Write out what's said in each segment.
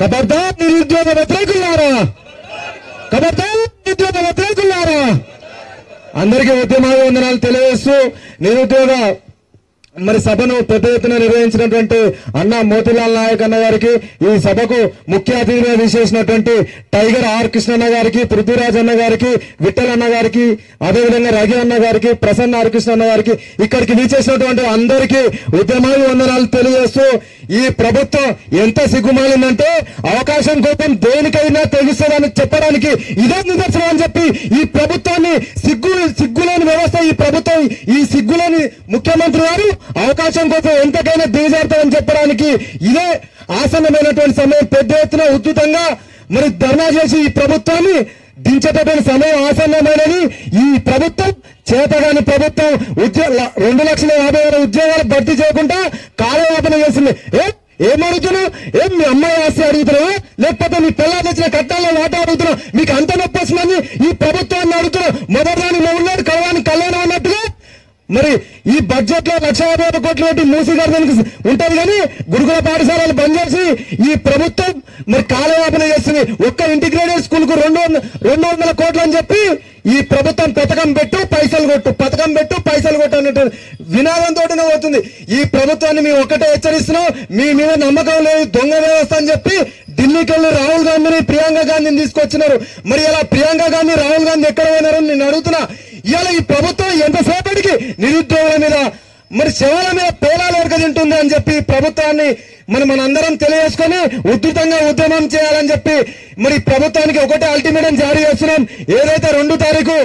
ఖబర్దార్ నిరుద్యోగ వ్యతిరేకులారా, ఖబర్దార్ నిరుద్యోగ వ్యతిరేకులారా. అందరికీ ఉద్యమాభివందనాలు తెలియజేస్తూ నిరుద్యోగ సభను పెద్ద ఎత్తున నిర్వహించినటువంటి అన్న మోతిలాల్ నాయక్ అన్న గారికి, ఈ సభకు ముఖ్య అతిథిగా విశేషించినటువంటి టైగర్ ఆర్ కృష్ణన్న గారికి, పృథ్వీరాజ్ అన్న గారికి, విఠల్ అన్న గారికి, అదేవిధంగా రఘి అన్న గారికి, ప్రసన్న ఆర్ కృష్ణ అన్న గారికి, ఇక్కడికి విచ్చేసినటువంటి అందరికీ ఉద్యమాభివందనాలు తెలియజేస్తూ, ఈ ప్రభుత్వం ఎంత సిగ్గుమాలిందంటే అవకాశం కోసం దేనికైనా తెగిస్తుందని చెప్పడానికి ఇదే నిదర్శనం అని చెప్పి ఈ ప్రభుత్వాన్ని సిగ్గులేని వ్యవస్థ, ఈ ప్రభుత్వం, ఈ సిగ్గులేని ముఖ్యమంత్రి గారు అవకాశం కోసం ఎంతకైనా దిగజారుతామని చెప్పడానికి ఇదే ఆసన్నమైనటువంటి సమయం. పెద్ద ఎత్తున ఉద్ధృతంగా ధర్నా చేసి ఈ ప్రభుత్వాన్ని దించేటటువంటి సమయం ఆసన్నమైనది. ఈ ప్రభుత్వం చేతగాని ప్రభుత్వం 2,50,000 ఉద్యోగాలు భర్తీ చేయకుండా కాలయాపన చేసింది. ఏమడుగుతున్నావు? ఏం మీ అమ్మాయి ఆస్తి అడుగుతున్నావా, లేకపోతే మీ పిల్లలు తెచ్చిన కట్టాల్లో వాటా అడుగుతున్నావు? మీకు అంత నొప్పి వస్తుందని ఈ ప్రభుత్వాన్ని అడుగుతున్నావు. మొదటి మొదలు కలవాని కళ్యాణం అన్నట్టుగా ఈ బడ్జెట్ లో 1,50,000 కోట్లు పెట్టి మూసిగర్దానికి ఉంటది, కానీ గురుకుల పాఠశాలలు బంద్ చేసి ఈ ప్రభుత్వం కాలయాపన చేస్తుంది. ఒక్క ఇంటిగ్రేటెడ్ స్కూల్ కు 200 కోట్లు అని చెప్పి ఈ ప్రభుత్వం పథకం పెట్టు పైసలు కొట్టు, పథకం పెట్టు పైసలు కొట్టు అన్నట్టు వినాదంతోనే పోతుంది. ఈ ప్రభుత్వాన్ని మేము ఒక్కటే హెచ్చరిస్తున్నాం, మీ మీద నమ్మకం లేదు, దొంగ వ్యవస్థ అని చెప్పి ఢిల్లీకి వెళ్లి రాహుల్ గాంధీని, ప్రియాంక గాంధీని తీసుకొచ్చినారు. ఇలా ప్రియాంక గాంధీ, రాహుల్ గాంధీ ఎక్కడ పోయినారని నేను అడుగుతున్నా. ఇవాళ ఈ ప్రభుత్వం ఎంతసేపటికి నిరుద్యోగుల మీద శవాల మీద పేలాలు ఎరగదింటుంది అని చెప్పి ప్రభుత్వాన్ని మనందరం తెలియజేసుకొని ఉధృతంగా ఉద్యమం చేయాలని చెప్పి ప్రభుత్వానికి ఒకటే అల్టిమేటం జారీ చేస్తున్నాం. ఏదైతే 2వ తారీఖు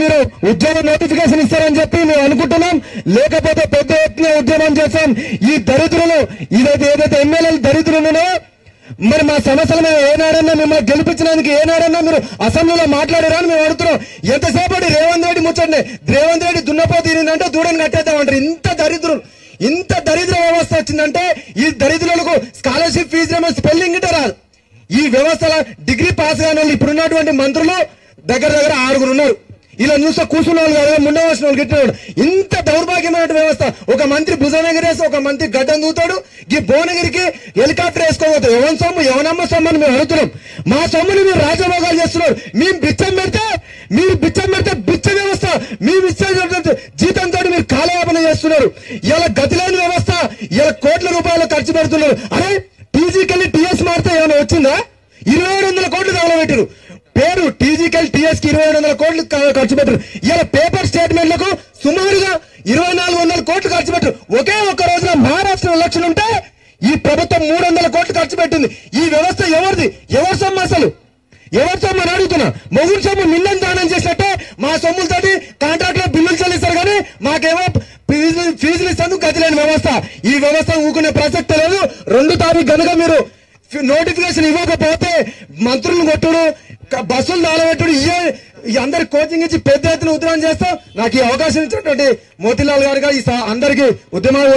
మీరు ఉద్యోగ నోటిఫికేషన్ ఇస్తారని చెప్పి మేము అనుకుంటున్నాం, లేకపోతే పెద్ద ఎత్తున ఉద్యమం చేస్తాం. ఈ దరిద్రులు ఏదైతే ఎమ్మెల్యేలు దరిద్రులునో మా సమస్యల మీద ఏనాడన్నా మిమ్మల్ని గెలిపించడానికి ఏనాడన్నా మీరు అసెంబ్లీలో మాట్లాడారా అని మేము అడుగుతున్నాం. ఎంతసేపటి రేవంత్ రెడ్డి ముచ్చండి, రేవంత్ రెడ్డి దున్నపోతు తిరిగిందంటే దూడని కట్టేద్దామంటారు. ఇంత దరిద్ర వ్యవస్థ వచ్చిందంటే ఈ దరిద్రులకు స్కాలర్షిప్ ఫీజు స్పెల్లింగ్ గిట్ట రాదు. ఈ వ్యవస్థలో డిగ్రీ పాస్ కాని వాళ్ళు ఇప్పుడున్నటువంటి మంత్రులు దగ్గర 6 ఉన్నారు. ఇలా చూస్తే కూర్చున్న వాళ్ళు కాదు, ముండవలసిన వాళ్ళు గిట్టినాడు. ఇంత దౌర్భాగ్యమైన వ్యవస్థ. ఒక మంత్రి భుజం ఎగిరేసి ఒక మంత్రి గడ్డం దూతాడు, ఈ భువనగిరికి హెలికాప్టర్ వేసుకోవద్దు. ఎవరి సొమ్ము ఎవనమ్మ సొమ్ము అని మేము అడుగుతున్నాం. మా సొమ్ముని మీరు రాజభోగాలు చేస్తున్నారు. మీరు బిచ్చం పెడితే బిచ్చ వ్యవస్థ, మీరు ఇచ్చే జీతంతో మీరు కాలయాపన చేస్తున్నారు. ఇలా గతిలేని వ్యవస్థ, ఇలా కోట్ల రూపాయలు ఖర్చు పెడుతున్నారు. అరే టీజీకెళ్ళి టీఎస్ మారితే ఏమైనా వచ్చిందా? 2,700 కోట్లు తగలబెట్టారు. పేరు టీజీకెళ్ళి టీఎస్ కి 2,700 కోట్లు ఖర్చు పెట్టారు. ఇలా పేపర్ స్టేట్మెంట్లకు సుమారుగా 2,400 కోట్లు ఖర్చు పెట్టారు. ఒకే ఒక్క రోజున మహారాష్ట్ర ఎలక్షన్ ఉంటే ఈ ప్రభుత్వం 300 కోట్లు ఖర్చు పెట్టింది. ఈ వ్యవస్థ ఎవరిది? ఎవరి సొమ్ము? అసలు ఎవరి సొమ్ము అని అడుగుతున్నా. మొగుడు సొమ్ము మిల్లని దానం చేసినట్టే మా సొమ్ములతోటి కాంట్రాక్ట్ లో బిల్లులు చెల్లిస్తారు, కానీ మాకేమో ఫీజులు ఇస్తాను. గతిలేని వ్యవస్థ. ఈ వ్యవస్థ ఊకునే ప్రసక్తి లేదు. 2వ తారీఖు కనుక మీరు నోటిఫికేషన్ ఇవ్వకపోతే మంత్రులను కొట్టుడు, బస్సులు దాలబెట్టుడు, అందరికి కోచింగ్ ఇచ్చి పెద్ద ఎత్తున ఉద్యమం చేస్తాం. నాకు ఈ అవకాశం ఇచ్చినటువంటి మోతిలాల్ గారుగా అందరికీ ఉద్యమ